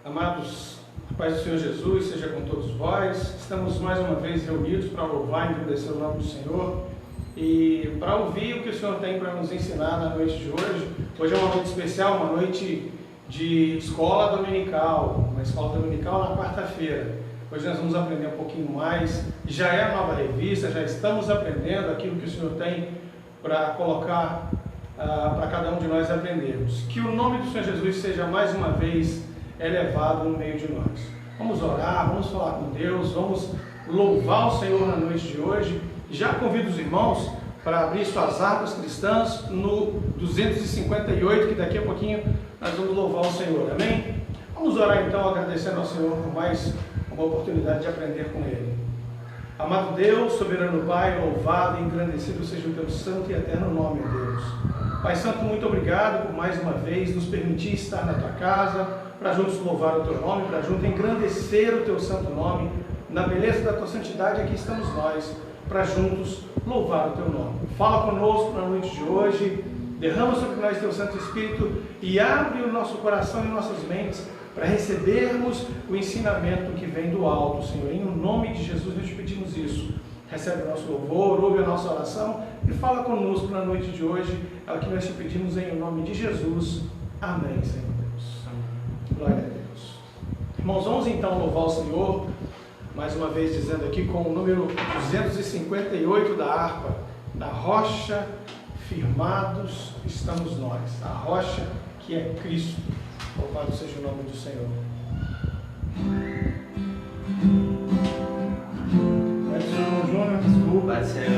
Amados, a paz do Senhor Jesus seja com todos vós. Estamos mais uma vez reunidos para louvar e engrandecer o nome do Senhor e para ouvir o que o Senhor tem para nos ensinar na noite de hoje. Hoje é uma noite especial, uma noite de escola dominical, uma escola dominical na quarta-feira. Hoje nós vamos aprender um pouquinho mais. Já é a nova revista, já estamos aprendendo aquilo que o Senhor tem para colocar para cada um de nós aprendermos. Que o nome do Senhor Jesus seja mais uma vez elevado no meio de nós. Vamos orar, vamos falar com Deus, vamos louvar o Senhor na noite de hoje. Já convido os irmãos para abrir suas harpas cristãs no 258, que daqui a pouquinho nós vamos louvar o Senhor, amém? Vamos orar então, agradecendo ao Senhor por mais uma oportunidade de aprender com Ele. Amado Deus, soberano Pai, louvado e engrandecido seja o Teu santo e eterno nome, Deus. Pai Santo, muito obrigado por mais uma vez nos permitir estar na Tua casa, para juntos louvar o Teu nome, para juntos engrandecer o Teu santo nome. Na beleza da Tua santidade, aqui estamos nós, para juntos louvar o Teu nome. Fala conosco na noite de hoje, derrama sobre nós Teu Santo Espírito e abre o nosso coração e nossas mentes para recebermos o ensinamento que vem do alto, Senhor. Em nome de Jesus nós te pedimos isso. Recebe o nosso louvor, ouve a nossa oração e fala conosco na noite de hoje. É o que nós te pedimos em nome de Jesus. Amém, Senhor Deus. Glória a Deus. Irmãos, vamos então louvar o Senhor, mais uma vez dizendo aqui com o número 258 da harpa. Da rocha firmados estamos nós. A rocha que é Cristo. Louvado seja o nome do Senhor. Vai ser o Júnior, desculpa. Vai ser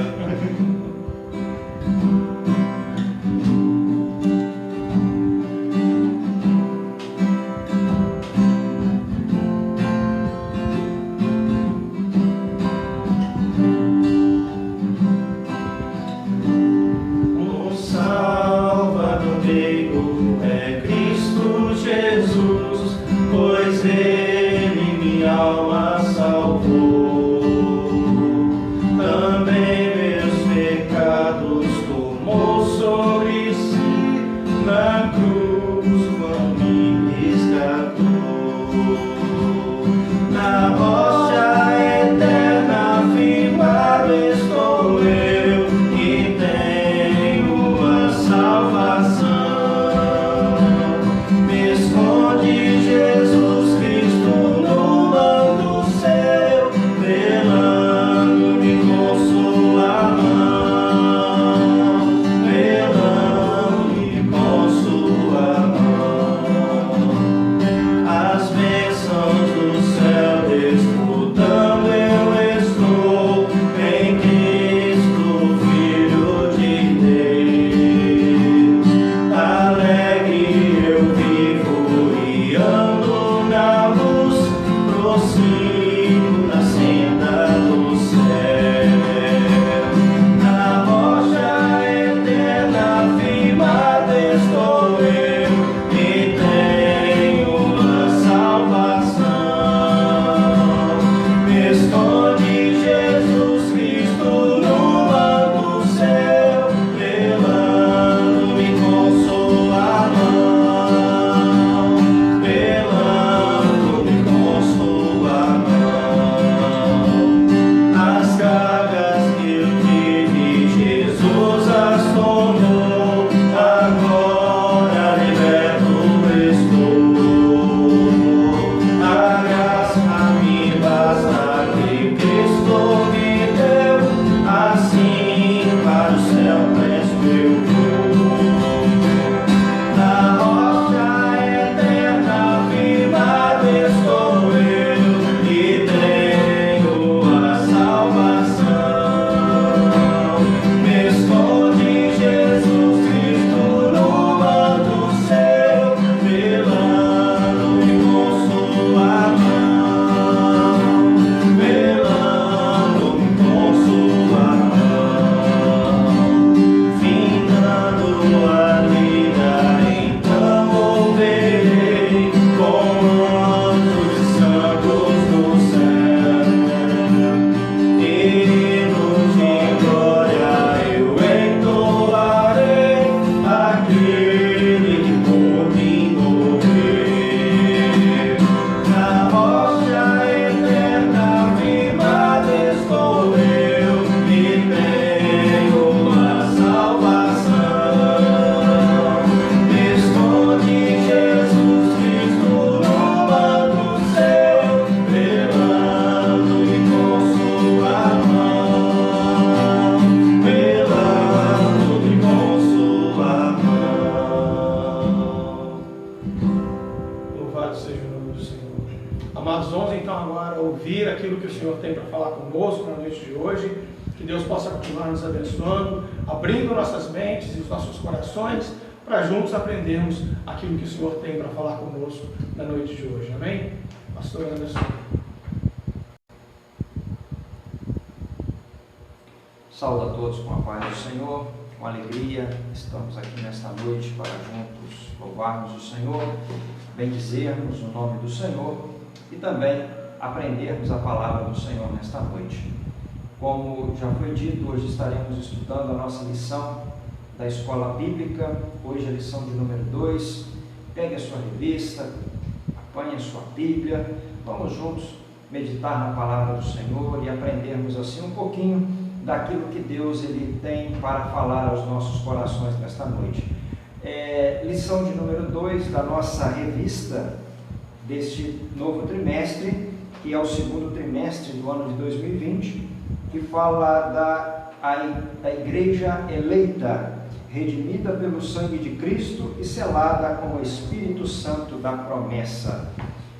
Louvado seja o nome do Senhor. Amados, vamos então agora ouvir aquilo que o Senhor tem para falar conosco na noite de hoje. Que Deus possa continuar nos abençoando, abrindo nossas mentes e os nossos corações para juntos aprendermos aquilo que o Senhor tem para falar conosco na noite de hoje. Amém? Pastor Anderson. Saúdo a todos com a paz do Senhor, com alegria. Estamos aqui nesta noite para juntos louvarmos o Senhor, bendizermos o nome do Senhor e também aprendermos a palavra do Senhor nesta noite. Como já foi dito, hoje estaremos estudando a nossa lição da Escola Bíblica, hoje a lição de número 2. Pegue a sua revista, apanhe a sua Bíblia, vamos juntos meditar na palavra do Senhor e aprendermos assim um pouquinho daquilo que Deus ele tem para falar aos nossos corações nesta noite. Lição de número 2 da nossa revista deste novo trimestre, que é o segundo trimestre do ano de 2020, que fala da igreja eleita, redimida pelo sangue de Cristo e selada com o Espírito Santo da promessa.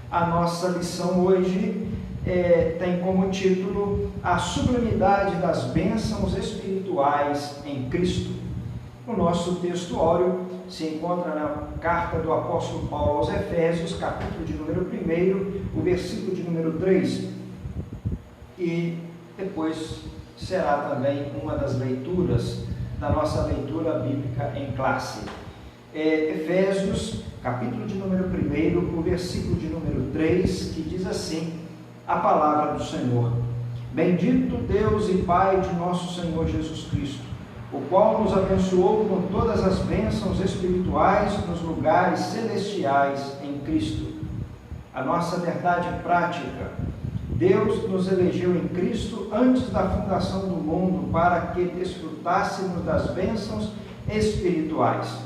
A nossa lição hoje tem como título a sublimidade das bênçãos espirituais em Cristo. O nosso texto áureo se encontra na carta do apóstolo Paulo aos Efésios, capítulo de número 1, o versículo de número 3. E depois será também uma das leituras da nossa leitura bíblica em classe. Efésios, capítulo de número 1, o versículo de número 3, que diz assim a palavra do Senhor: Bendito Deus e Pai de nosso Senhor Jesus Cristo, o qual nos abençoou com todas as bênçãos espirituais nos lugares celestiais em Cristo. A nossa verdade prática: Deus nos elegeu em Cristo antes da fundação do mundo para que desfrutássemos das bênçãos espirituais.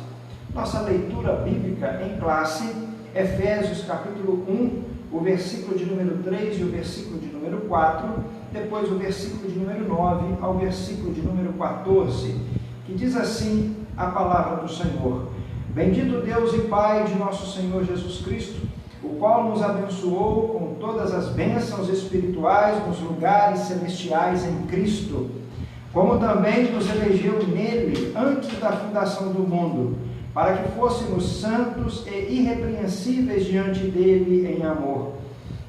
Nossa leitura bíblica em classe, Efésios capítulo 1, o versículo de número 3 e o versículo de número 4, depois o versículo de número 9 ao versículo de número 14, que diz assim a palavra do Senhor: Bendito Deus e Pai de nosso Senhor Jesus Cristo, o qual nos abençoou com todas as bênçãos espirituais nos lugares celestiais em Cristo, como também nos elegeu nele antes da fundação do mundo, para que fôssemos santos e irrepreensíveis diante dele em amor,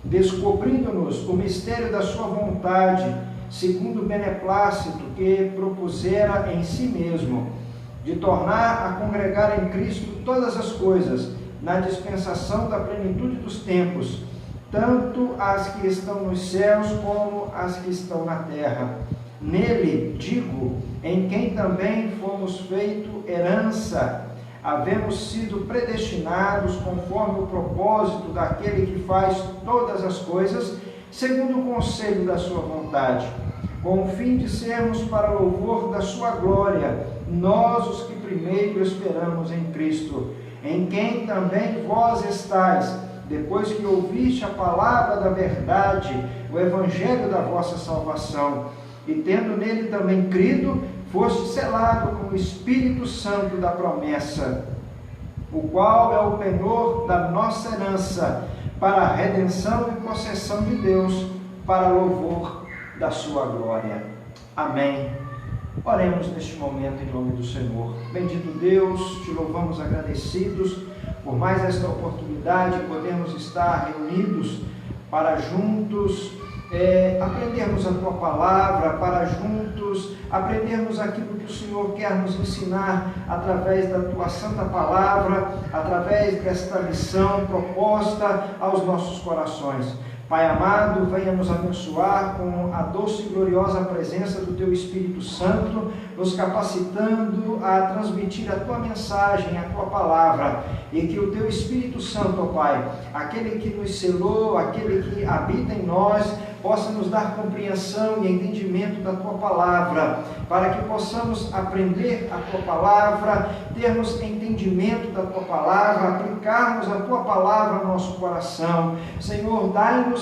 descobrindo-nos o mistério da sua vontade, segundo o beneplácito que propusera em si mesmo, de tornar a congregar em Cristo todas as coisas, na dispensação da plenitude dos tempos, tanto as que estão nos céus como as que estão na terra. Nele, digo, em quem também fomos feito herança, havemos sido predestinados conforme o propósito daquele que faz todas as coisas, segundo o conselho da sua vontade, com o fim de sermos para louvor da sua glória, nós os que primeiro esperamos em Cristo, em quem também vós estáis, depois que ouviste a palavra da verdade, o evangelho da vossa salvação, e tendo nele também crido, foste selado com o Espírito Santo da promessa, o qual é o penhor da nossa herança, para a redenção e possessão de Deus, para louvor da sua glória. Amém. Oremos neste momento em nome do Senhor. Bendito Deus, te louvamos agradecidos por mais esta oportunidade de podermos estar reunidos para juntos aprendermos a Tua Palavra, para juntos aprendermos aquilo que o Senhor quer nos ensinar através da Tua Santa Palavra, através desta lição proposta aos nossos corações. Pai amado, venha nos abençoar com a doce e gloriosa presença do Teu Espírito Santo, nos capacitando a transmitir a Tua mensagem, a Tua palavra, e que o Teu Espírito Santo, ó Pai, aquele que nos selou, aquele que habita em nós, possa nos dar compreensão e entendimento da Tua palavra, para que possamos aprender a Tua palavra, termos entendimento da Tua palavra, aplicarmos a Tua palavra no nosso coração. Senhor, dai-nos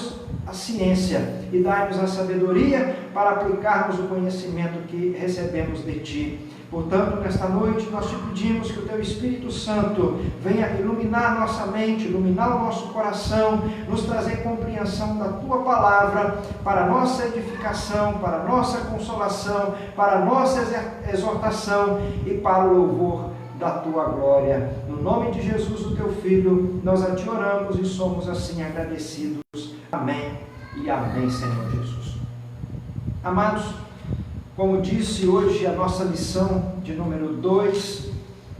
a ciência e dai-nos a sabedoria para aplicarmos o conhecimento que recebemos de Ti. Portanto, nesta noite, nós te pedimos que o Teu Espírito Santo venha iluminar nossa mente, iluminar o nosso coração, nos trazer compreensão da Tua Palavra, para a nossa edificação, para a nossa consolação, para a nossa exortação e para o louvor da Tua glória. No nome de Jesus, o Teu Filho, nós a Te oramos e somos assim agradecidos. Amém e amém, Senhor Jesus. Amados, como disse hoje a nossa lição de número 2,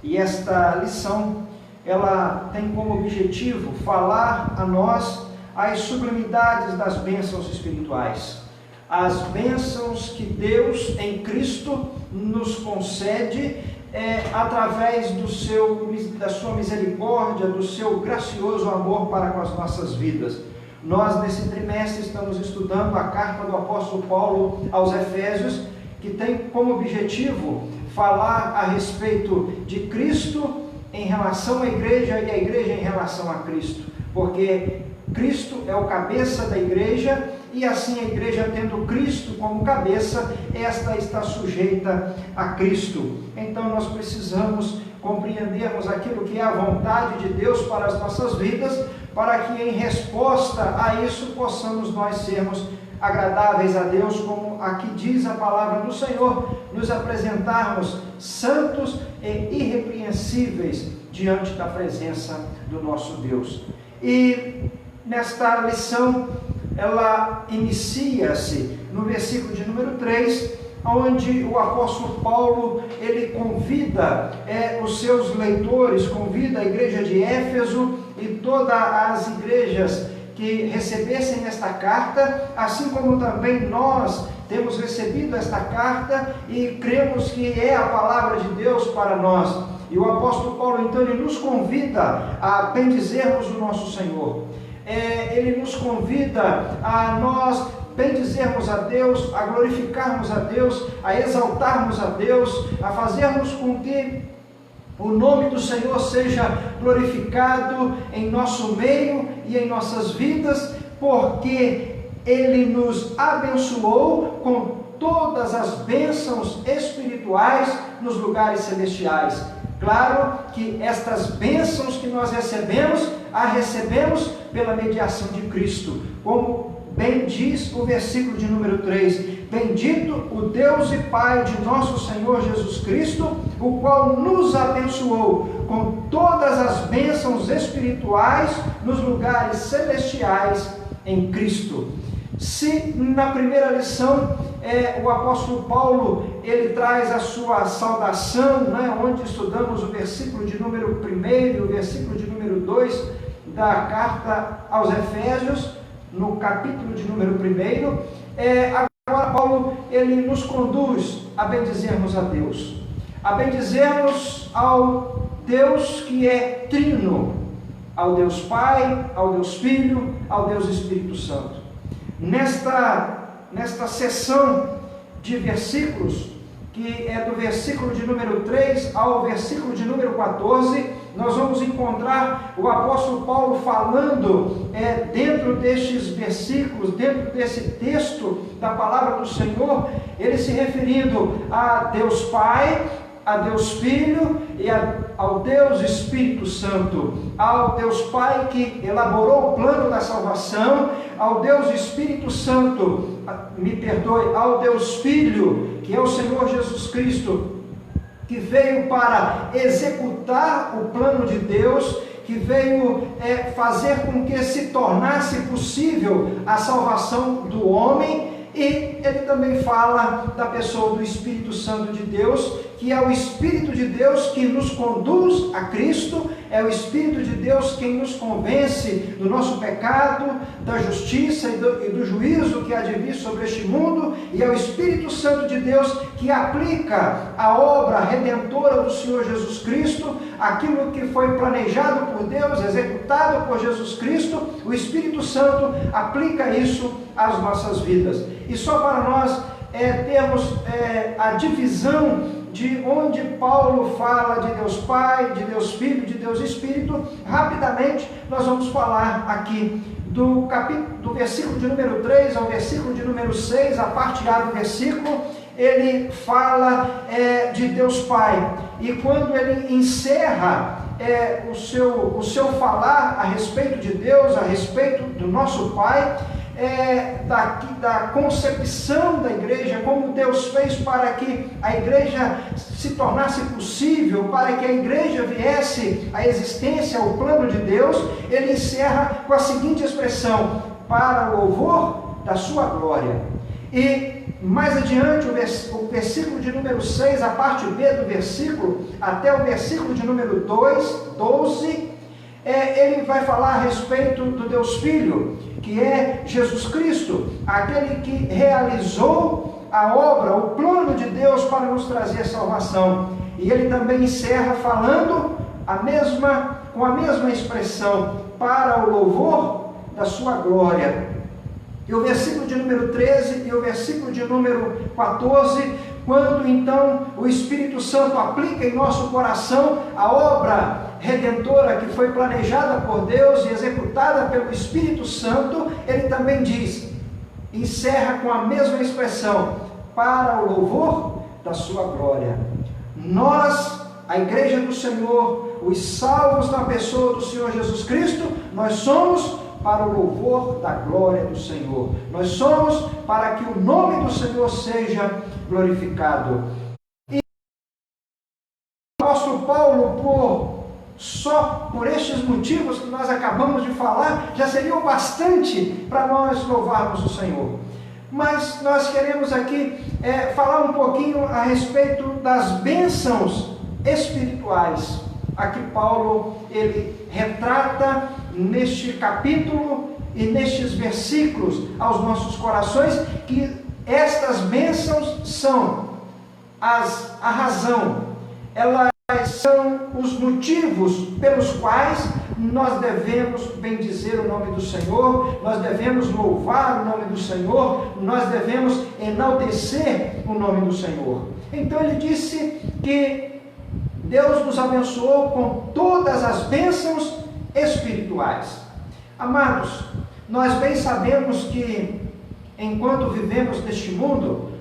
e esta lição, ela tem como objetivo falar a nós as sublimidades das bênçãos espirituais, as bênçãos que Deus em Cristo nos concede através da sua misericórdia, do seu gracioso amor para com as nossas vidas. Nós nesse trimestre estamos estudando a carta do apóstolo Paulo aos Efésios, que tem como objetivo falar a respeito de Cristo em relação à igreja e a igreja em relação a Cristo, porque Cristo é o cabeça da igreja e assim a igreja, tendo Cristo como cabeça, esta está sujeita a Cristo. Então nós precisamos compreendermos aquilo que é a vontade de Deus para as nossas vidas, para que em resposta a isso possamos nós sermos agradáveis a Deus, como aqui diz a palavra do Senhor, nos apresentarmos santos e irrepreensíveis diante da presença do nosso Deus. E nesta lição, ela inicia-se no versículo de número 3, onde o apóstolo Paulo, ele convida os seus leitores, convida a igreja de Éfeso e todas as igrejas que recebessem esta carta, assim como também nós temos recebido esta carta e cremos que é a palavra de Deus para nós. E o apóstolo Paulo, então, ele nos convida a bendizermos o nosso Senhor. Ele nos convida a nós bendizermos a Deus, a glorificarmos a Deus, a exaltarmos a Deus, a fazermos com que o nome do Senhor seja glorificado em nosso meio e em nossas vidas, porque Ele nos abençoou com todas as bênçãos espirituais nos lugares celestiais. Claro que estas bênçãos que nós recebemos, a recebemos pela mediação de Cristo, como bem diz o versículo de número 3, bendito o Deus e Pai de nosso Senhor Jesus Cristo, o qual nos abençoou com todas as bênçãos espirituais nos lugares celestiais em Cristo. Se na primeira lição o apóstolo Paulo ele traz a sua saudação, onde estudamos o versículo de número 1 e o versículo de número 2 da carta aos Efésios, no capítulo de número 1, agora Paulo ele nos conduz a bendizermos a Deus, a bendizermos ao Deus que é trino, ao Deus Pai, ao Deus Filho, ao Deus Espírito Santo. Nesta sessão de versículos, que é do versículo de número 3 ao versículo de número 14, nós vamos encontrar o apóstolo Paulo falando dentro destes versículos, dentro desse texto da palavra do Senhor, ele se referindo a Deus Pai, a Deus Filho e ao Deus Espírito Santo, ao Deus Pai que elaborou o plano da salvação, ao Deus Espírito Santo, ao Deus Filho, que é o Senhor Jesus Cristo, que veio para executar o plano de Deus, que veio fazer com que se tornasse possível a salvação do homem. E ele também fala da pessoa do Espírito Santo de Deus, que é o Espírito de Deus que nos conduz a Cristo, é o Espírito de Deus quem nos convence do nosso pecado, da justiça e do juízo que há de vir sobre este mundo, e é o Espírito Santo de Deus que aplica a obra redentora do Senhor Jesus Cristo, aquilo que foi planejado por Deus, executado por Jesus Cristo. O Espírito Santo aplica isso às nossas vidas. E só para nós termos a divisão de onde Paulo fala de Deus Pai, de Deus Filho, de Deus Espírito, rapidamente nós vamos falar aqui do versículo de número 3 ao versículo de número 6, a parte A do versículo, ele fala de Deus Pai. E quando ele encerra o seu falar a respeito de Deus, a respeito do nosso Pai, da concepção da igreja, como Deus fez para que a igreja se tornasse possível, para que a igreja viesse à existência, ao plano de Deus, ele encerra com a seguinte expressão: para o louvor da sua glória. E mais adiante, o versículo de número 6, a parte B do versículo, até o versículo de número 12, ele vai falar a respeito do Deus Filho, que é Jesus Cristo, aquele que realizou a obra, o plano de Deus para nos trazer salvação. E ele também encerra falando com a mesma expressão: para o louvor da sua glória. E o versículo de número 13 e o versículo de número 14, quando então o Espírito Santo aplica em nosso coração a obra redentora que foi planejada por Deus e executada pelo Espírito Santo, ele também encerra com a mesma expressão: para o louvor da sua glória. Nós, a igreja do Senhor, os salvos na pessoa do Senhor Jesus Cristo, nós somos para o louvor da glória do Senhor. Nós somos para que o nome do Senhor seja glorificado. E o apóstolo Paulo, só por estes motivos que nós acabamos de falar, já seriam bastante para nós louvarmos o Senhor. Mas nós queremos aqui falar um pouquinho a respeito das bênçãos espirituais. Aqui Paulo, ele retrata neste capítulo e nestes versículos aos nossos corações que estas bênçãos são a razão, elas são os motivos pelos quais nós devemos bendizer o nome do Senhor, nós devemos louvar o nome do Senhor, nós devemos enaltecer o nome do Senhor. Então ele disse que Deus nos abençoou com todas as bênçãos espirituais. Amados, nós bem sabemos que enquanto vivemos neste mundo,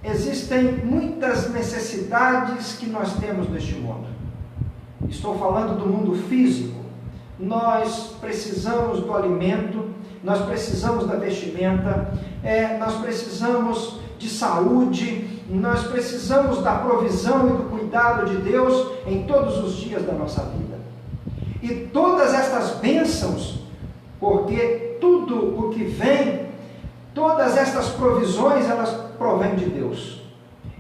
existem muitas necessidades que nós temos neste mundo. Estou falando do mundo físico. Nós precisamos do alimento, nós precisamos da vestimenta, nós precisamos de saúde, nós precisamos da provisão e do cuidado de Deus em todos os dias da nossa vida. E todas estas bênçãos, porque tudo o que vem, todas estas provisões, elas provêm de Deus.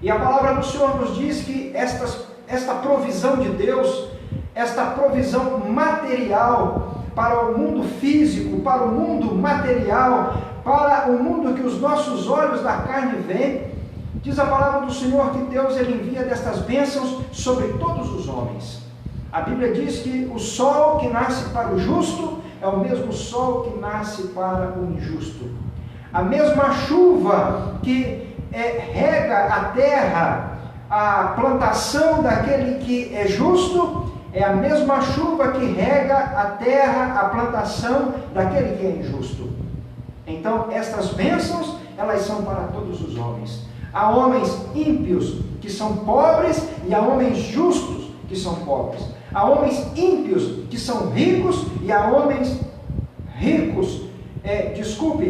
E a palavra do Senhor nos diz que esta provisão de Deus, esta provisão material para o mundo físico, para o mundo material, para o mundo que os nossos olhos da carne veem, diz a palavra do Senhor que Deus ele envia destas bênçãos sobre todos os homens. A Bíblia diz que o sol que nasce para o justo é o mesmo sol que nasce para o injusto. A mesma chuva que rega a terra, a plantação daquele que é justo, é a mesma chuva que rega a terra, a plantação daquele que é injusto. Então, estas bênçãos, elas são para todos os homens. Há homens ímpios que são pobres e há homens justos que são pobres. Há homens ímpios que são ricos e há homens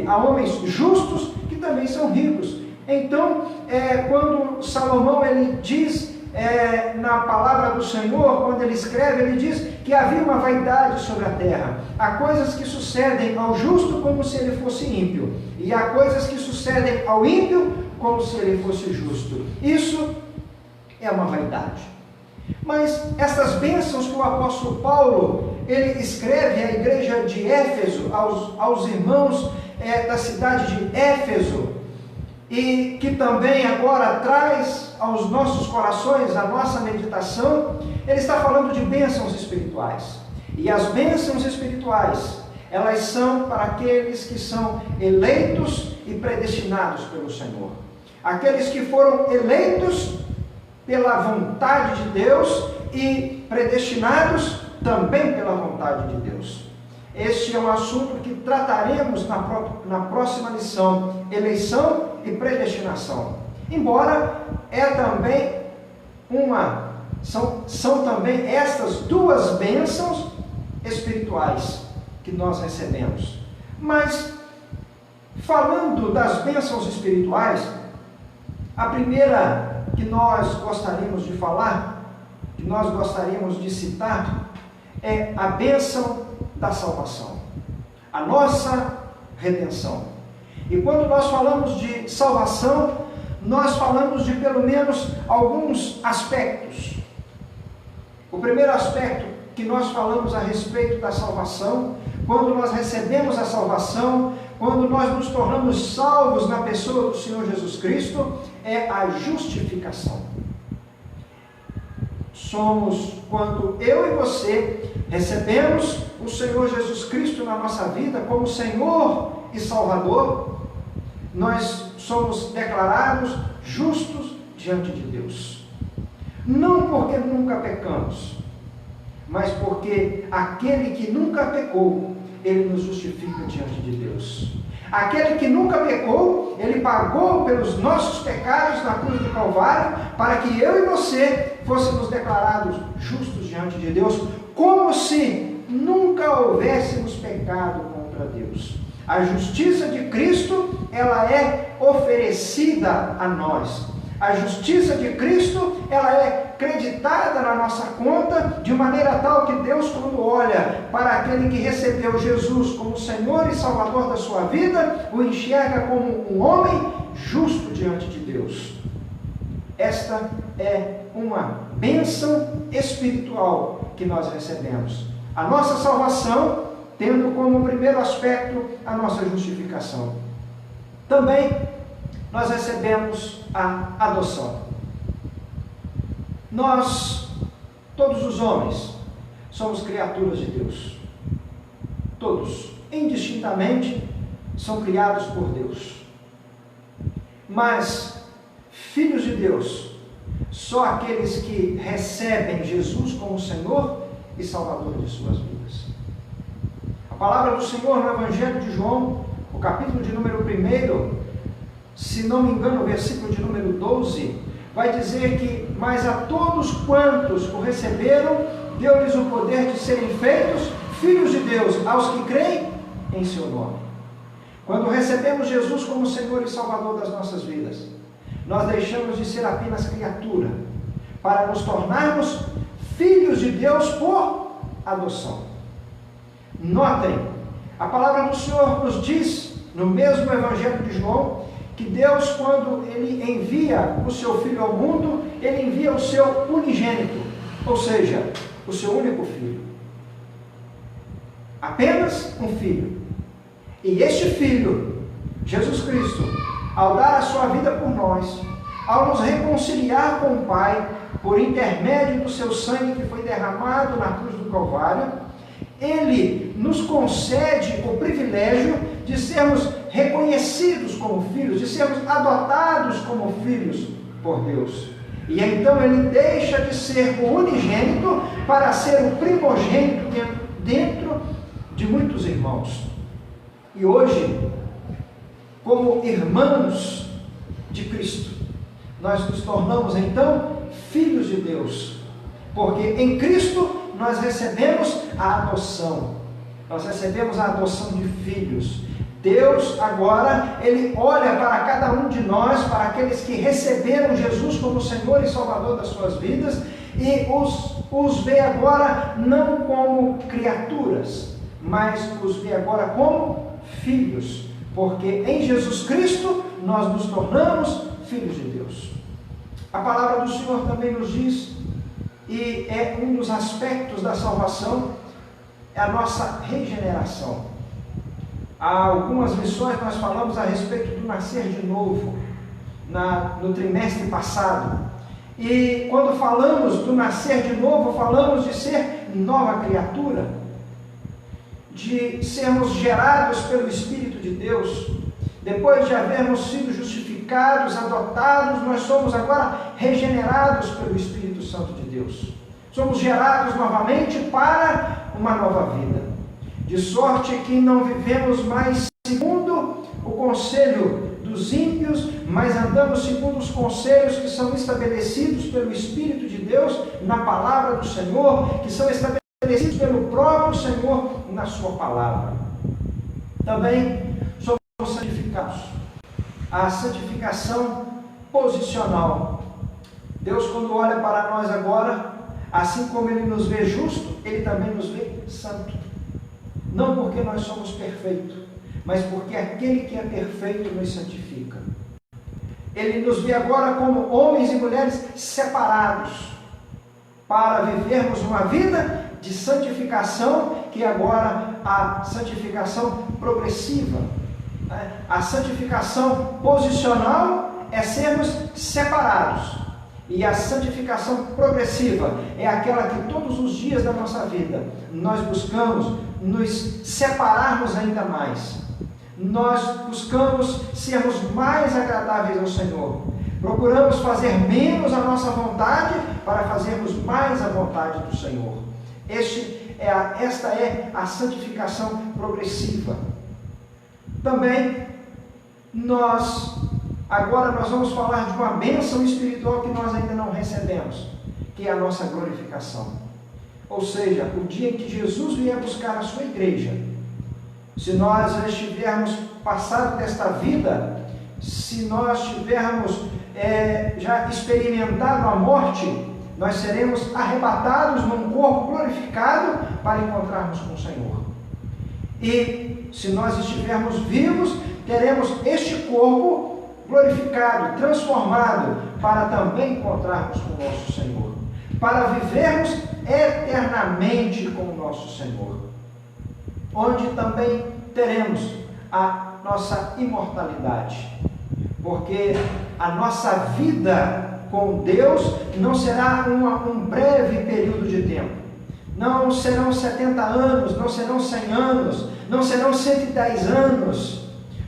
há homens justos que também são ricos. Então, quando Salomão ele diz na palavra do Senhor, quando ele escreve, ele diz que havia uma vaidade sobre a terra. Há coisas que sucedem ao justo como se ele fosse ímpio, e há coisas que sucedem ao ímpio como se ele fosse justo. Isso é uma vaidade. Mas essas bênçãos que o apóstolo Paulo ele escreve à igreja de Éfeso, aos irmãos da cidade de Éfeso, e que também agora traz aos nossos corações a nossa meditação, ele está falando de bênçãos espirituais. E as bênçãos espirituais, elas são para aqueles que são eleitos e predestinados pelo Senhor. Aqueles que foram eleitos pela vontade de Deus e predestinados também pela vontade de Deus. Este é um assunto que trataremos na próxima lição: eleição e predestinação. Embora são também estas duas bênçãos espirituais que nós recebemos. Mas, falando das bênçãos espirituais, a primeira que nós gostaríamos de falar, que nós gostaríamos de citar, é a bênção da salvação, a nossa redenção. E quando nós falamos de salvação, nós falamos de pelo menos alguns aspectos. O primeiro aspecto que nós falamos a respeito da salvação, quando nós recebemos a salvação, quando nós nos tornamos salvos na pessoa do Senhor Jesus Cristo, é a justificação. Quando eu e você recebemos o Senhor Jesus Cristo na nossa vida como Senhor e Salvador, nós somos declarados justos diante de Deus. Não porque nunca pecamos, mas porque aquele que nunca pecou, ele nos justifica diante de Deus. Aquele que nunca pecou, ele pagou pelos nossos pecados na cruz do Calvário, para que eu e você fôssemos declarados justos diante de Deus, como se nunca houvéssemos pecado contra Deus. A justiça de Cristo, ela é oferecida a nós. A justiça de Cristo, ela é creditada na nossa conta, de maneira tal que Deus, quando olha para aquele que recebeu Jesus como Senhor e Salvador da sua vida, o enxerga como um homem justo diante de Deus. Esta é uma bênção espiritual que nós recebemos. A nossa salvação, tendo como primeiro aspecto a nossa justificação. Também nós recebemos a adoção. Nós, todos os homens, somos criaturas de Deus. Todos, indistintamente, são criados por Deus. Mas, filhos de Deus, só aqueles que recebem Jesus como Senhor e Salvador de suas vidas. A palavra do Senhor no Evangelho de João, o capítulo de número 1, se não me engano, o versículo de número 12, vai dizer que, mas a todos quantos o receberam, deu-lhes o poder de serem feitos filhos de Deus, aos que creem em seu nome. Quando recebemos Jesus como Senhor e Salvador das nossas vidas, nós deixamos de ser apenas criatura, para nos tornarmos filhos de Deus por adoção. Notem, a palavra do Senhor nos diz, no mesmo Evangelho de João, que Deus, quando Ele envia o seu Filho ao mundo, Ele envia o seu unigênito, ou seja, o seu único filho. Apenas um filho. E este Filho, Jesus Cristo, ao dar a sua vida por nós, ao nos reconciliar com o Pai, por intermédio do seu sangue que foi derramado na cruz do Calvário, Ele nos concede o privilégio de sermos reconhecidos como filhos, de sermos adotados como filhos por Deus. E então Ele deixa de ser o unigênito para ser o primogênito dentro de muitos irmãos. E hoje, como irmãos de Cristo, nós nos tornamos então filhos de Deus, porque em Cristo nós recebemos a adoção, nós recebemos a adoção de filhos. Deus agora, Ele olha para cada um de nós, para aqueles que receberam Jesus como Senhor e Salvador das suas vidas, e os vê agora não como criaturas, mas os vê agora como filhos, porque em Jesus Cristo nós nos tornamos filhos de Deus. A palavra do Senhor também nos diz, e é um dos aspectos da salvação, é a nossa regeneração. Há algumas lições nós falamos a respeito do nascer de novo, no trimestre passado. E quando falamos do nascer de novo, falamos de ser nova criatura, de sermos gerados pelo Espírito de Deus. Depois de havermos sido justificados, adotados, nós somos agora regenerados pelo Espírito Santo de Deus. Somos gerados novamente para uma nova vida. De sorte que não vivemos mais segundo o conselho dos ímpios, mas andamos segundo os conselhos que são estabelecidos pelo Espírito de Deus na palavra do Senhor, que são estabelecidos pelo próprio Senhor na sua palavra. Também somos santificados. A santificação posicional. Deus, quando olha para nós agora, assim como Ele nos vê justo, Ele também nos vê santo. Não porque nós somos perfeitos, mas porque aquele que é perfeito nos santifica. Ele nos vê agora como homens e mulheres separados, para vivermos uma vida de santificação, que é agora a santificação progressiva. A santificação posicional é sermos separados. E a santificação progressiva é aquela que todos os dias da nossa vida nós buscamos nos separarmos ainda mais. Nós buscamos sermos mais agradáveis ao Senhor. Procuramos fazer menos a nossa vontade para fazermos mais a vontade do Senhor. Esta é a santificação progressiva. Também agora nós vamos falar de uma bênção espiritual que nós ainda não recebemos, que é a nossa glorificação. Ou seja, o dia em que Jesus vier buscar a sua igreja, se nós já estivermos passado desta vida, se nós tivermos já experimentado a morte, nós seremos arrebatados num corpo glorificado para encontrarmos com o Senhor. E se nós estivermos vivos, teremos este corpo glorificado, transformado, para também encontrarmos com o nosso Senhor, para vivermos eternamente com o nosso Senhor, onde também teremos a nossa imortalidade, porque a nossa vida com Deus não será um breve período de tempo, não serão 70 anos, não serão 100 anos, não serão 110 anos.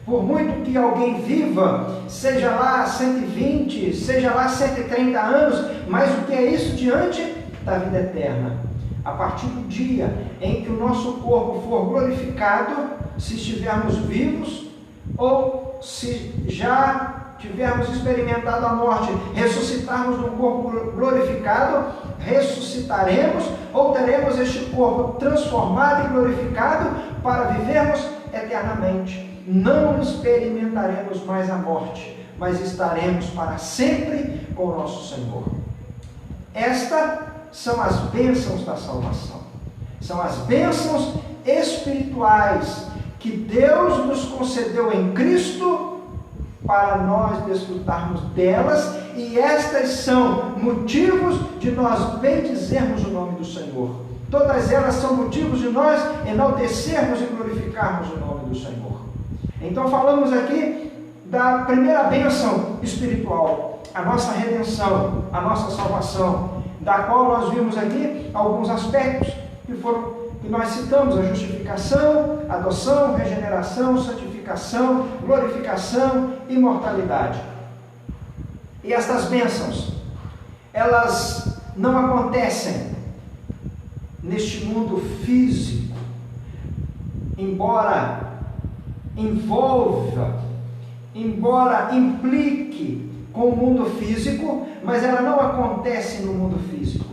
Por muito que alguém viva, seja lá 120, seja lá 130 anos, mas o que é isso diante da vida eterna? A partir do dia em que o nosso corpo for glorificado, se estivermos vivos, ou se já tivermos experimentado a morte, ressuscitarmos num corpo glorificado, ressuscitaremos, ou teremos este corpo transformado e glorificado para vivermos eternamente. Não experimentaremos mais a morte, mas estaremos para sempre com o nosso Senhor. Estas são as bênçãos da salvação. São as bênçãos espirituais que Deus nos concedeu em Cristo para nós desfrutarmos delas, e estas são motivos de nós bendizermos o nome do Senhor. Todas elas são motivos de nós enaltecermos e glorificarmos o nome do Senhor. Então falamos aqui da primeira bênção espiritual, a nossa redenção, a nossa salvação, da qual nós vimos aqui alguns aspectos que nós citamos: a justificação, adoção, regeneração, santificação, glorificação, imortalidade. E estas bênçãos, elas não acontecem neste mundo físico, embora implique com o mundo físico, mas ela não acontece no mundo físico.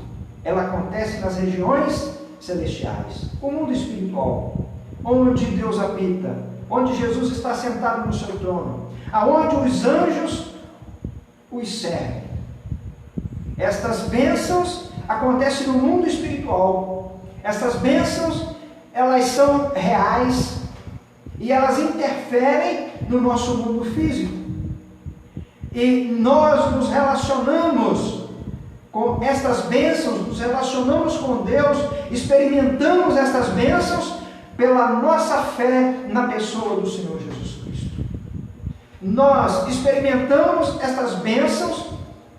Ela acontece nas regiões celestiais, o mundo espiritual, onde Deus habita, onde Jesus está sentado no seu trono, aonde os anjos os servem. Estas bênçãos acontecem no mundo espiritual. Estas bênçãos, elas são reais e elas interferem no nosso mundo físico. E nós nos relacionamos com estas bênçãos, nos relacionamos com Deus, experimentamos estas bênçãos pela nossa fé na pessoa do Senhor Jesus Cristo. Nós experimentamos estas bênçãos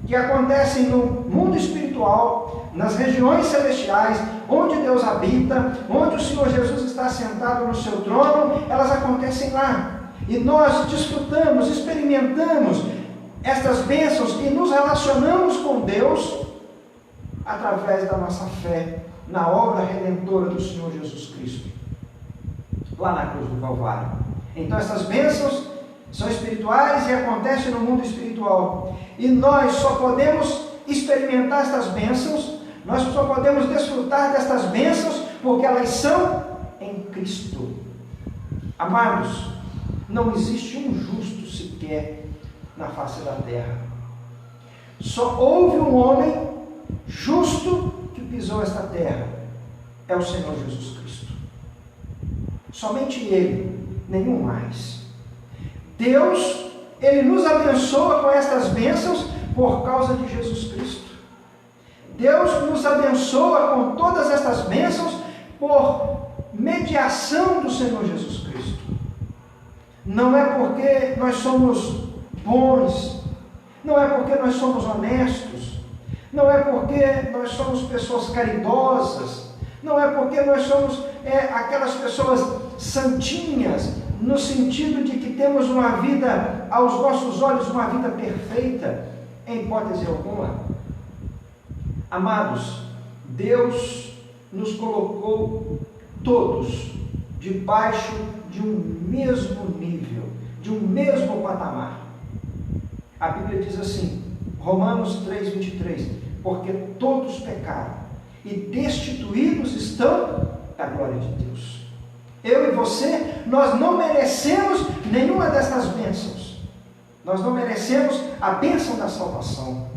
que acontecem no mundo espiritual, nas regiões celestiais, onde Deus habita, onde o Senhor Jesus está sentado no seu trono, elas acontecem lá. E nós desfrutamos, experimentamos estas bênçãos e nos relacionamos com Deus através da nossa fé na obra redentora do Senhor Jesus Cristo, lá na cruz do Calvário. Então essas bênçãos são espirituais e acontecem no mundo espiritual. E nós só podemos experimentar estas bênçãos, nós só podemos desfrutar destas bênçãos, porque elas são em Cristo. Amados, não existe um justo sequer na face da terra. Só houve um homem justo que pisou esta terra, é o Senhor Jesus Cristo. Somente Ele, nenhum mais. Deus, Ele nos abençoa com estas bênçãos por causa de Jesus Cristo. Deus nos abençoa com todas estas bênçãos por mediação do Senhor Jesus Cristo. Não é porque nós somos bons, não é porque nós somos honestos, não é porque nós somos pessoas caridosas, não é porque nós somos aquelas pessoas santinhas, no sentido de que temos uma vida, aos nossos olhos, uma vida perfeita, em hipótese alguma. Amados, Deus nos colocou todos debaixo de um mesmo nível, de um mesmo patamar. A Bíblia diz assim, Romanos 3:23, porque todos pecaram e destituídos estão da glória de Deus. Eu e você, nós não merecemos nenhuma destas bênçãos. Nós não merecemos a bênção da salvação.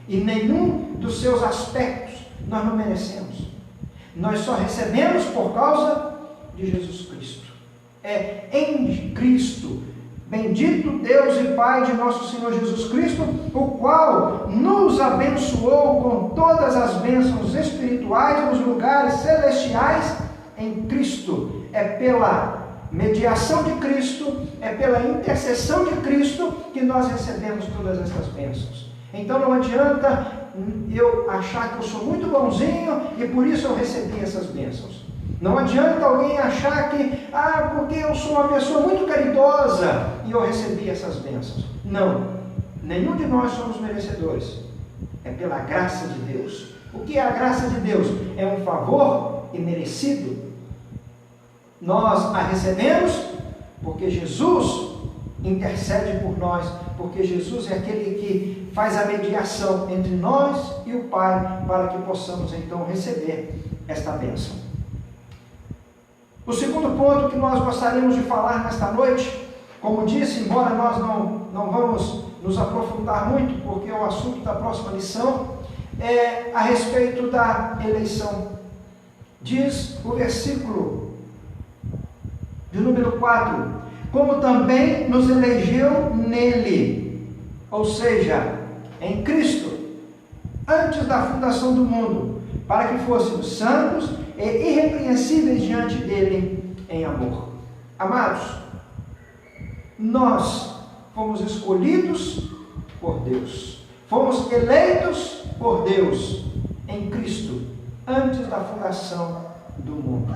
E nenhum dos seus aspectos nós não merecemos. Nós só recebemos por causa de Jesus Cristo. É em Cristo, bendito Deus e Pai de nosso Senhor Jesus Cristo, o qual nos abençoou com todas as bênçãos espirituais nos lugares celestiais em Cristo. É pela mediação de Cristo, é pela intercessão de Cristo que nós recebemos todas essas bênçãos. Então não adianta eu achar que eu sou muito bonzinho e por isso eu recebi essas bênçãos. Não adianta alguém achar que, porque eu sou uma pessoa muito caridosa e eu recebi essas bênçãos. Não, nenhum de nós somos merecedores. É pela graça de Deus. O que é a graça de Deus? É um favor imerecido. Nós a recebemos porque Jesus intercede por nós, porque Jesus é aquele que faz a mediação entre nós e o Pai, para que possamos então receber esta bênção. O segundo ponto que nós gostaríamos de falar nesta noite, como disse, embora nós não vamos nos aprofundar muito, porque é o assunto da próxima lição, é a respeito da eleição. Diz o versículo de número 4, como também nos elegeu nele, ou seja, em Cristo, antes da fundação do mundo, para que fôssemos santos e irrepreensíveis diante dele em amor. Amados, nós fomos escolhidos por Deus, fomos eleitos por Deus em Cristo, antes da fundação do mundo.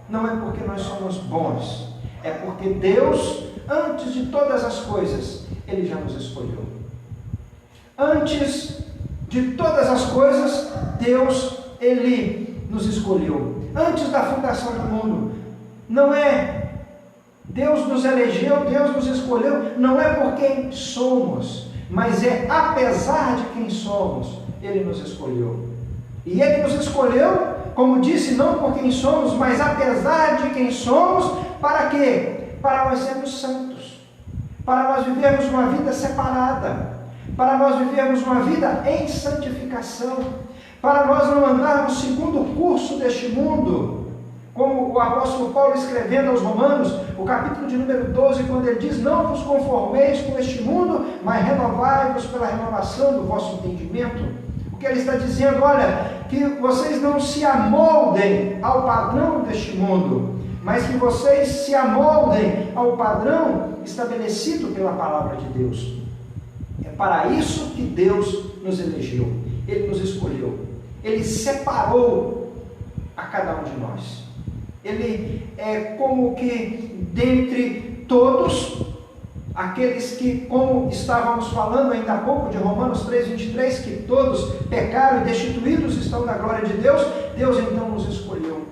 Não é porque nós somos bons, é porque Deus, antes de todas as coisas, Ele já nos escolheu. Antes de todas as coisas, Deus, Ele nos escolheu. Antes da fundação do mundo, não é Deus nos elegeu, Deus nos escolheu, não é por quem somos, mas é apesar de quem somos, Ele nos escolheu. E Ele nos escolheu, como disse, não por quem somos, mas apesar de quem somos, para quê? Para nós sermos santos, para nós vivermos uma vida separada, para nós vivermos uma vida em santificação, para nós não andarmos segundo o curso deste mundo, como o apóstolo Paulo escrevendo aos Romanos, o capítulo de número 12, quando ele diz, não vos conformeis com este mundo, mas renovai-vos pela renovação do vosso entendimento. O que ele está dizendo, olha, que vocês não se amoldem ao padrão deste mundo, mas que vocês se amoldem ao padrão estabelecido pela palavra de Deus. É para isso que Deus nos elegeu, Ele nos escolheu, Ele separou a cada um de nós. Ele é como que dentre todos, aqueles que, como estávamos falando ainda há pouco de Romanos 3:23, que todos pecaram e destituídos estão da glória de Deus, Deus então nos escolheu.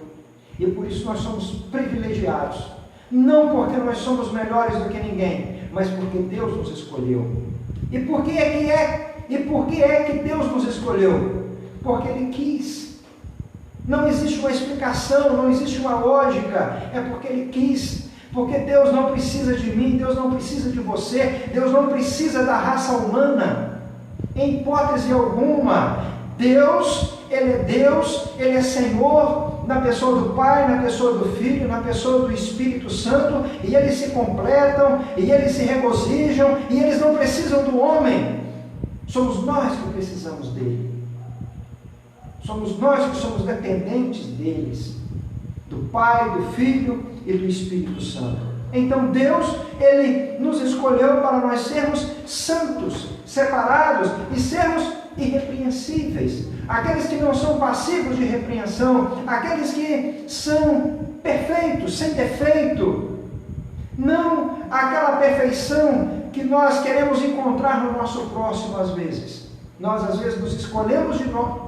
E por isso nós somos privilegiados. Não porque nós somos melhores do que ninguém, mas porque Deus nos escolheu. E por que é que Deus nos escolheu? Porque Ele quis. Não existe uma explicação, não existe uma lógica, é porque Ele quis. Porque Deus não precisa de mim, Deus não precisa de você, Deus não precisa da raça humana, em hipótese alguma. Deus, Ele é Senhor, na pessoa do Pai, na pessoa do Filho, na pessoa do Espírito Santo, e eles se completam, e eles se regozijam, e eles não precisam do homem. Somos nós que precisamos dele. Somos nós que somos dependentes deles, do Pai, do Filho e do Espírito Santo. Então Deus, Ele nos escolheu para nós sermos santos, separados e sermos irrepreensíveis. Aqueles que não são passíveis de repreensão, aqueles que são perfeitos, sem defeito. Não aquela perfeição que nós queremos encontrar no nosso próximo às vezes. Nós às vezes nos escolhemos de nós,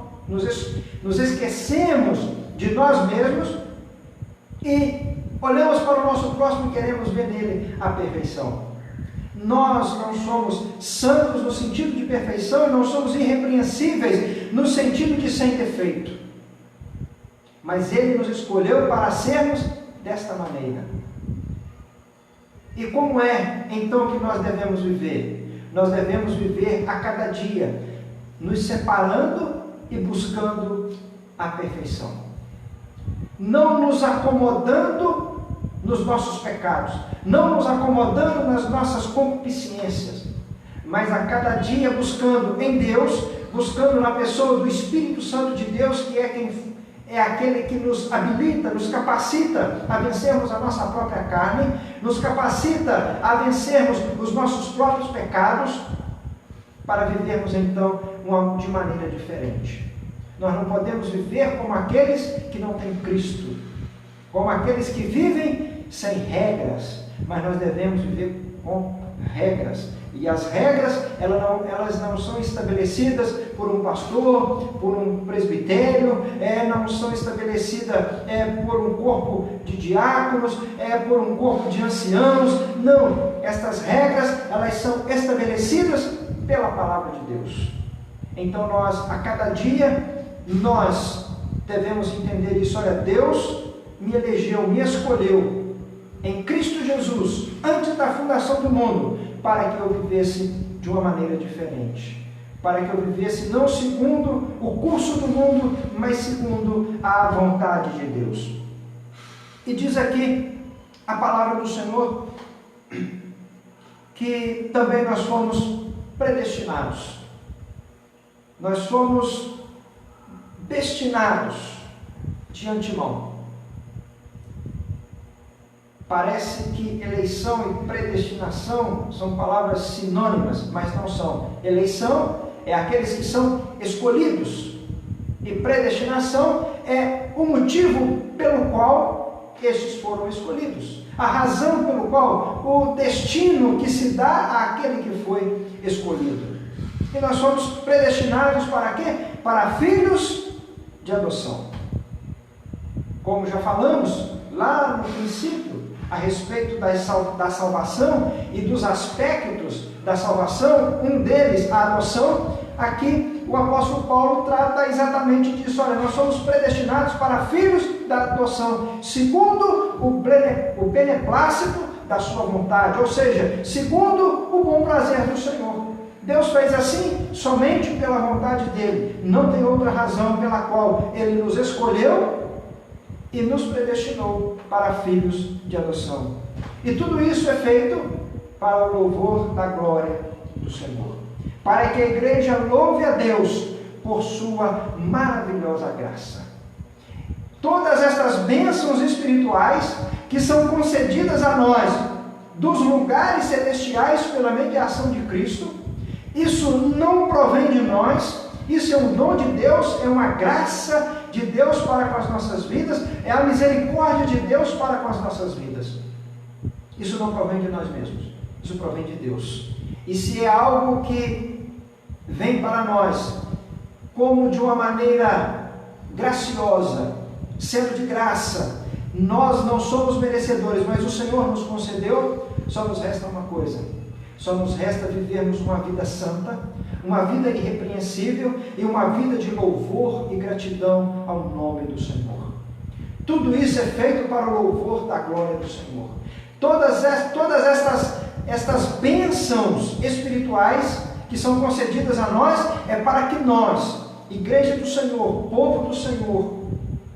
nos esquecemos de nós mesmos e olhamos para o nosso próximo e queremos ver nele a perfeição. Nós não somos santos no sentido de perfeição e não somos irrepreensíveis no sentido de sem defeito. Mas Ele nos escolheu para sermos desta maneira. E como é então que nós devemos viver? Nós devemos viver a cada dia, nos separando e buscando a perfeição. Não nos acomodando nos nossos pecados, não nos acomodando nas nossas concupiscências, mas a cada dia buscando em Deus, buscando na pessoa do Espírito Santo de Deus, que é aquele que nos habilita, nos capacita a vencermos a nossa própria carne, nos capacita a vencermos os nossos próprios pecados, para vivermos então de maneira diferente. Nós não podemos viver como aqueles que não têm Cristo, como aqueles que vivem sem regras, mas nós devemos viver com regras. E as regras, elas não são estabelecidas por um pastor, por um presbitério, não são estabelecidas por um corpo de diáconos, por um corpo de anciãos. Não, estas regras, elas são estabelecidas pela palavra de Deus. Então nós, a cada dia, nós devemos entender isso. Olha, Deus me elegeu, me escolheu em Cristo Jesus, antes da fundação do mundo, para que eu vivesse de uma maneira diferente, para que eu vivesse não segundo o curso do mundo, mas segundo a vontade de Deus. E diz aqui a palavra do Senhor que também nós fomos predestinados, nós fomos destinados de antemão. Parece que eleição e predestinação são palavras sinônimas, mas não são. Eleição é aqueles que são escolhidos, e predestinação é o motivo pelo qual estes foram escolhidos, a razão pelo qual, o destino que se dá àquele que foi escolhido. E nós somos predestinados para quê? Para filhos de adoção. Como já falamos lá no princípio, a respeito da salvação e dos aspectos da salvação, um deles, a adoção, aqui o apóstolo Paulo trata exatamente disso. Olha, nós somos predestinados para filhos da adoção, segundo o beneplácito da sua vontade, ou seja, segundo o bom prazer do Senhor. Deus fez assim somente pela vontade dele, não tem outra razão pela qual ele nos escolheu e nos predestinou para filhos de adoção. E tudo isso é feito para o louvor da glória do Senhor, para que a igreja louve a Deus por sua maravilhosa graça. Todas estas bênçãos espirituais que são concedidas a nós dos lugares celestiais pela mediação de Cristo, isso não provém de nós, isso é um dom de Deus, é uma graça de Deus para com as nossas vidas, é a misericórdia de Deus para com as nossas vidas. Isso não provém de nós mesmos, isso provém de Deus. E se é algo que vem para nós como de uma maneira graciosa, sendo de graça, nós não somos merecedores merecedores, mas o Senhor nos concedeu, só nos resta uma coisa: só nos resta vivermos uma vida santa, uma vida irrepreensível e uma vida de louvor e gratidão ao nome do Senhor. Tudo isso é feito para o louvor da glória do Senhor. Todas estas bênçãos espirituais que são concedidas a nós é para que nós, igreja do Senhor, povo do Senhor,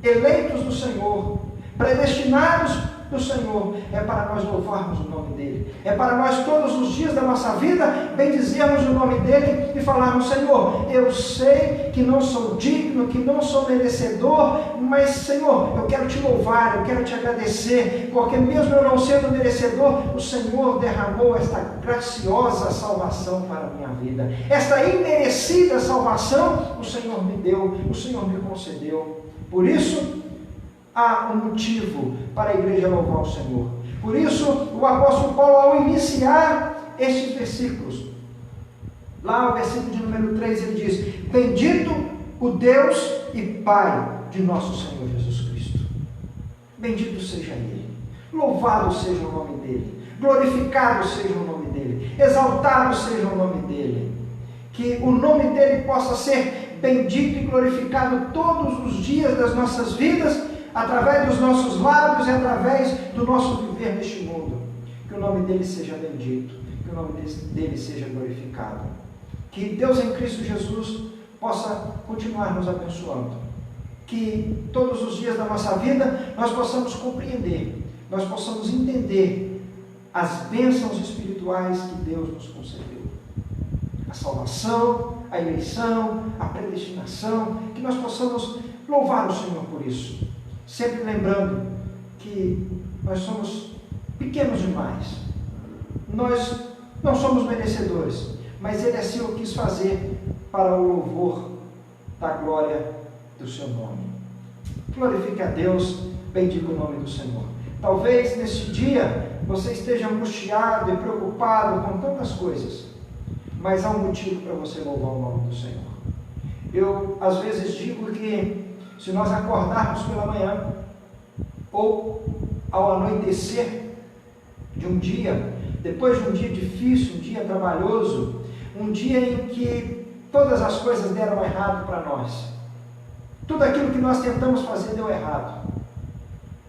eleitos do Senhor, predestinados do Senhor, é para nós louvarmos o nome dele, é para nós todos os dias da nossa vida bendizermos o nome dele e falarmos: Senhor, eu sei que não sou digno, que não sou merecedor, mas Senhor, eu quero te louvar, eu quero te agradecer, porque mesmo eu não sendo merecedor, o Senhor derramou esta graciosa salvação para a minha vida, esta imerecida salvação o Senhor me deu, o Senhor me concedeu. Por isso há um motivo para a igreja louvar o Senhor. Por isso, o apóstolo Paulo, ao iniciar estes versículos, lá no versículo de número 3, ele diz: bendito o Deus e Pai de nosso Senhor Jesus Cristo. Bendito seja Ele, louvado seja o nome dEle, glorificado seja o nome dEle, exaltado seja o nome dEle. Que o nome dEle possa ser bendito e glorificado todos os dias das nossas vidas, através dos nossos lábios e através do nosso viver neste mundo. Que o nome dele seja bendito, que o nome dele seja glorificado. Que Deus em Cristo Jesus possa continuar nos abençoando. Que todos os dias da nossa vida nós possamos compreender, nós possamos entender as bênçãos espirituais que Deus nos concedeu. A salvação, a eleição, a predestinação, que nós possamos louvar o Senhor por isso. Sempre lembrando que nós somos pequenos demais, nós não somos merecedores, mas Ele assim o quis fazer para o louvor da glória do seu nome. Glorifique a Deus, bendiga o nome do Senhor. Talvez neste dia você esteja angustiado e preocupado com tantas coisas, mas há um motivo para você louvar o nome do Senhor. Eu às vezes digo que se nós acordarmos pela manhã, ou ao anoitecer de um dia, depois de um dia difícil, um dia trabalhoso, um dia em que todas as coisas deram errado para nós, tudo aquilo que nós tentamos fazer deu errado,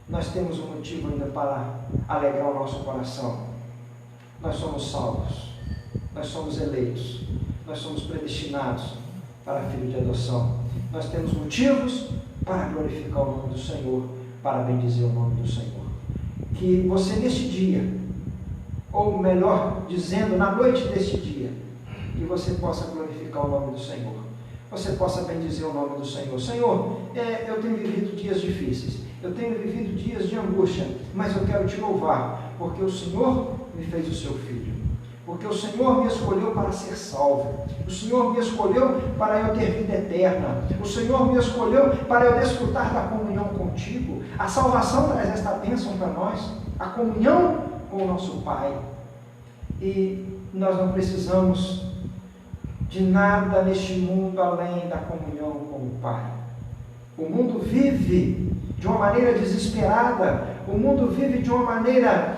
nós temos um motivo ainda para alegrar o nosso coração. Nós somos salvos, nós somos eleitos, nós somos predestinados para filho de adoção. Nós temos motivos para glorificar o nome do Senhor, para bendizer o nome do Senhor. Que você neste dia, ou melhor dizendo, na noite deste dia, que você possa glorificar o nome do Senhor, você possa bendizer o nome do Senhor. Senhor, eu tenho vivido dias difíceis, eu tenho vivido dias de angústia, mas eu quero te louvar, porque o Senhor me fez o seu filho. Porque o Senhor me escolheu para ser salvo. O Senhor me escolheu para eu ter vida eterna. O Senhor me escolheu para eu desfrutar da comunhão contigo. A salvação traz esta bênção para nós. A comunhão com o nosso Pai. E nós não precisamos de nada neste mundo além da comunhão com o Pai. O mundo vive de uma maneira desesperada. O mundo vive de uma maneira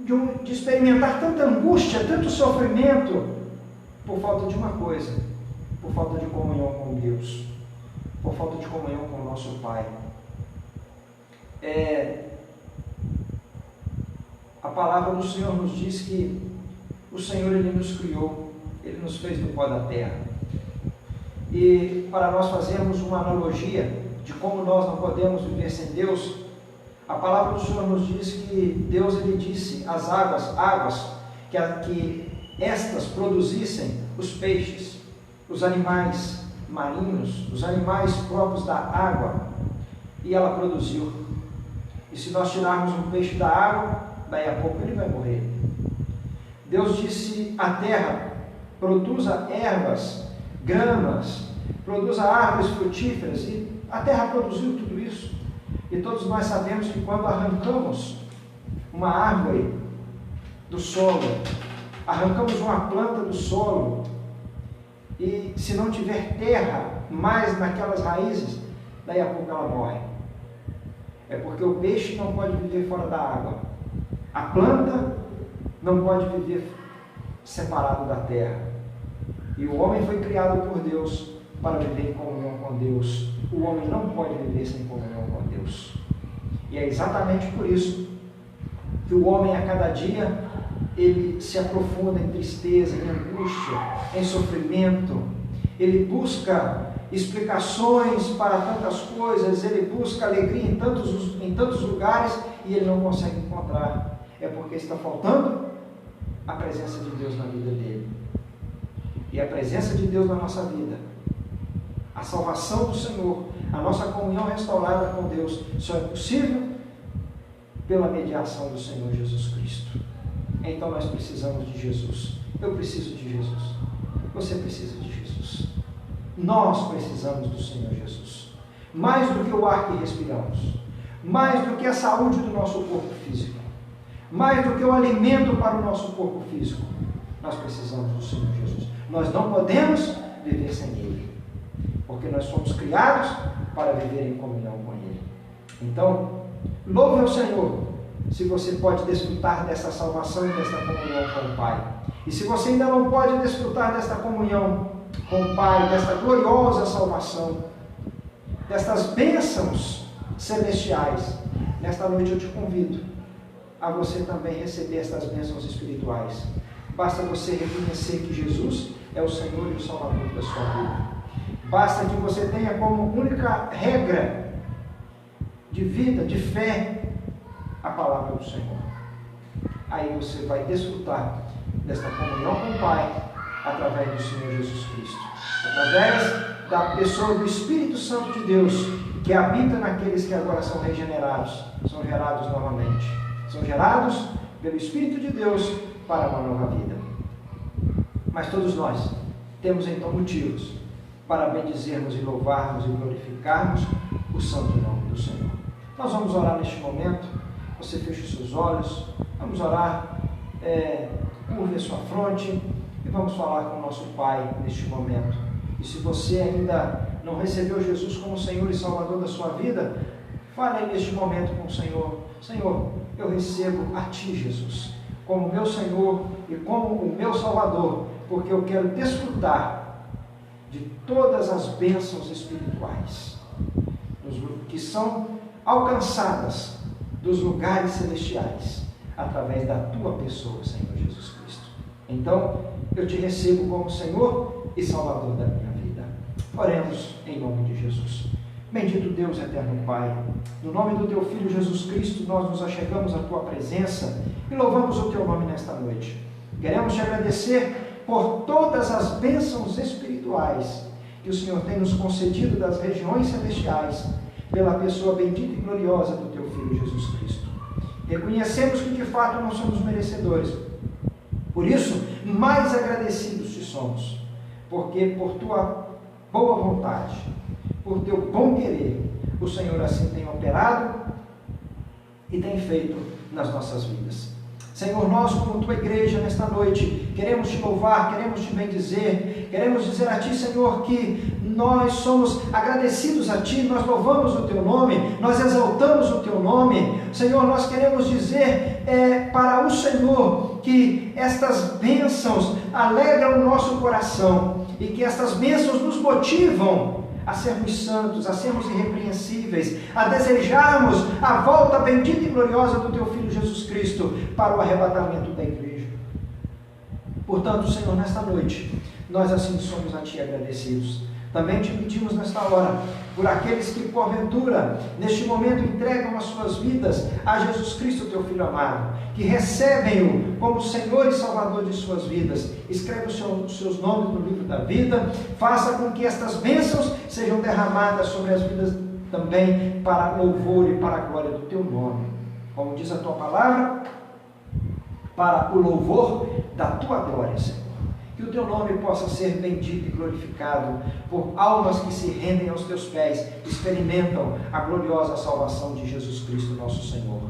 de experimentar tanta angústia, tanto sofrimento, por falta de uma coisa, por falta de comunhão com Deus, por falta de comunhão com o nosso Pai. A palavra do Senhor nos diz que o Senhor, Ele nos criou, Ele nos fez do pó da terra. E para nós fazermos uma analogia de como nós não podemos viver sem Deus, a palavra do Senhor nos diz que Deus, Ele disse às águas que estas produzissem os peixes, os animais marinhos, os animais próprios da água, e ela produziu. E se nós tirarmos um peixe da água, daí a pouco ele vai morrer. Deus disse à terra: produza ervas, gramas, produza árvores frutíferas, e a terra produziu tudo isso. E todos nós sabemos que quando arrancamos uma árvore do solo, arrancamos uma planta do solo, e se não tiver terra mais naquelas raízes, daí a pouco ela morre. Porque o peixe não pode viver fora da água. A planta não pode viver separado da terra. E o homem foi criado por Deus para viver em comunhão com Deus. O homem não pode viver sem comunhão com Deus. E é exatamente por isso que o homem, a cada dia, ele se aprofunda em tristeza, em angústia, em sofrimento. Ele busca explicações para tantas coisas, ele busca alegria em tantos lugares e ele não consegue encontrar. É porque está faltando a presença de Deus na vida dele. E a presença de Deus na nossa vida, a salvação do Senhor, a nossa comunhão restaurada com Deus, só é possível pela mediação do Senhor Jesus Cristo. Então nós precisamos de Jesus. Eu preciso de Jesus. Você precisa de Jesus. Nós precisamos do Senhor Jesus. Mais do que o ar que respiramos, mais do que a saúde do nosso corpo físico, mais do que o alimento para o nosso corpo físico, nós precisamos do Senhor Jesus. Nós não podemos viver sem Ele, porque nós somos criados para viver em comunhão com Ele. Então, louve ao Senhor se você pode desfrutar dessa salvação e desta comunhão com o Pai. E se você ainda não pode desfrutar desta comunhão com o Pai, desta gloriosa salvação, destas bênçãos celestiais, nesta noite eu te convido a você também receber estas bênçãos espirituais. Basta você reconhecer que Jesus é o Senhor e o Salvador da sua vida. Basta que você tenha como única regra de vida, de fé, a palavra do Senhor. Aí você vai desfrutar desta comunhão com o Pai através do Senhor Jesus Cristo, através da pessoa do Espírito Santo de Deus que habita naqueles que agora são regenerados, são gerados novamente, são gerados pelo Espírito de Deus para uma nova vida. Mas todos nós temos então motivos para bendizermos e louvarmos e glorificarmos o santo nome do Senhor. Nós vamos orar neste momento. Você fecha os seus olhos, vamos orar, curve a sua fronte e vamos falar com o nosso Pai neste momento. E se você ainda não recebeu Jesus como Senhor e Salvador da sua vida, fale aí neste momento com o Senhor. Senhor, eu recebo a Ti, Jesus, como meu Senhor e como o meu Salvador, porque eu quero desfrutar de todas as bênçãos espirituais que são alcançadas dos lugares celestiais, através da Tua pessoa, Senhor Jesus Cristo. Então, eu Te recebo como Senhor e Salvador da minha vida. Oremos em nome de Jesus. Bendito Deus, eterno Pai, no nome do Teu Filho Jesus Cristo, nós nos achegamos à Tua presença e louvamos o Teu nome nesta noite. Queremos Te agradecer por todas as bênçãos espirituais que o Senhor tem nos concedido das regiões celestiais, pela pessoa bendita e gloriosa do Teu Filho Jesus Cristo. Reconhecemos que de fato não somos merecedores. Por isso, mais agradecidos te somos, porque por Tua boa vontade, por Teu bom querer, o Senhor assim tem operado e tem feito nas nossas vidas. Senhor, nós como Tua igreja nesta noite, queremos Te louvar, queremos Te bendizer, queremos dizer a Ti, Senhor, que nós somos agradecidos a Ti, nós louvamos o Teu nome, nós exaltamos o Teu nome. Senhor, nós queremos dizer para o Senhor que estas bênçãos alegram o nosso coração e que estas bênçãos nos motivam a sermos santos, a sermos irrepreensíveis, a desejarmos a volta bendita e gloriosa do Teu Filho Jesus Cristo para o arrebatamento da igreja. Portanto, Senhor, nesta noite, nós assim somos a Ti agradecidos. Também Te pedimos nesta hora, por aqueles que porventura, neste momento, entregam as suas vidas a Jesus Cristo, Teu Filho amado, que recebem-o como Senhor e Salvador de suas vidas. Escreve os seus nomes no livro da vida, faça com que estas bênçãos sejam derramadas sobre as vidas também, para louvor e para a glória do Teu nome. Como diz a Tua palavra, para o louvor da Tua glória, Senhor. Que o Teu nome possa ser bendito e glorificado por almas que se rendem aos Teus pés, experimentam a gloriosa salvação de Jesus Cristo, nosso Senhor.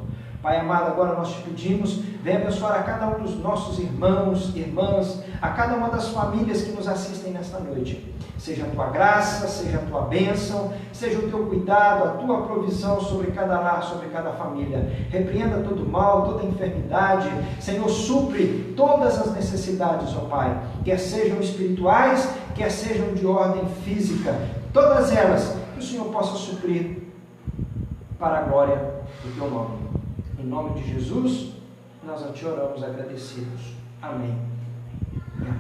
Pai amado, agora nós Te pedimos, venha abençoar a cada um dos nossos irmãos, irmãs, a cada uma das famílias que nos assistem nesta noite. Seja a tua graça, seja a tua bênção, seja o teu cuidado, a tua provisão sobre cada lar, sobre cada família. Repreenda todo mal, toda enfermidade. Senhor, supre todas as necessidades, ó Pai, quer sejam espirituais, quer sejam de ordem física. Todas elas, que o Senhor possa suprir para a glória do teu nome. Em nome de Jesus, nós a te oramos agradecidos. Amém. Amém.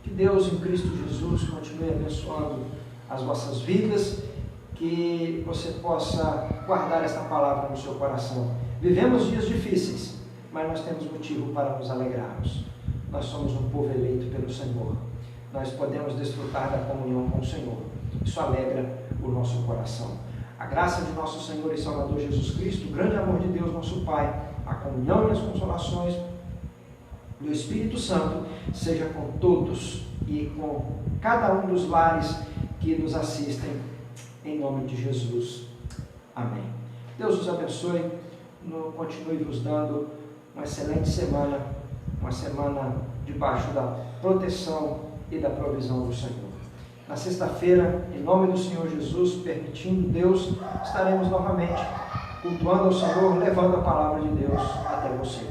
Que Deus em Cristo Jesus continue abençoando as vossas vidas, que você possa guardar esta palavra no seu coração. Vivemos dias difíceis, mas nós temos motivo para nos alegrarmos. Nós somos um povo eleito pelo Senhor. Nós podemos desfrutar da comunhão com o Senhor. Isso alegra o nosso coração. A graça de nosso Senhor e Salvador Jesus Cristo, o grande amor de Deus, nosso Pai, a comunhão e as consolações do Espírito Santo, seja com todos e com cada um dos lares que nos assistem, em nome de Jesus. Amém. Deus os abençoe, continue vos dando uma excelente semana, uma semana debaixo da proteção e da provisão do Senhor. Na sexta-feira, em nome do Senhor Jesus, permitindo Deus, estaremos novamente cultuando ao Senhor, levando a palavra de Deus até você.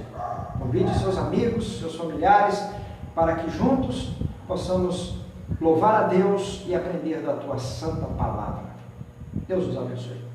Convide seus amigos, seus familiares, para que juntos possamos louvar a Deus e aprender da tua santa palavra. Deus os abençoe.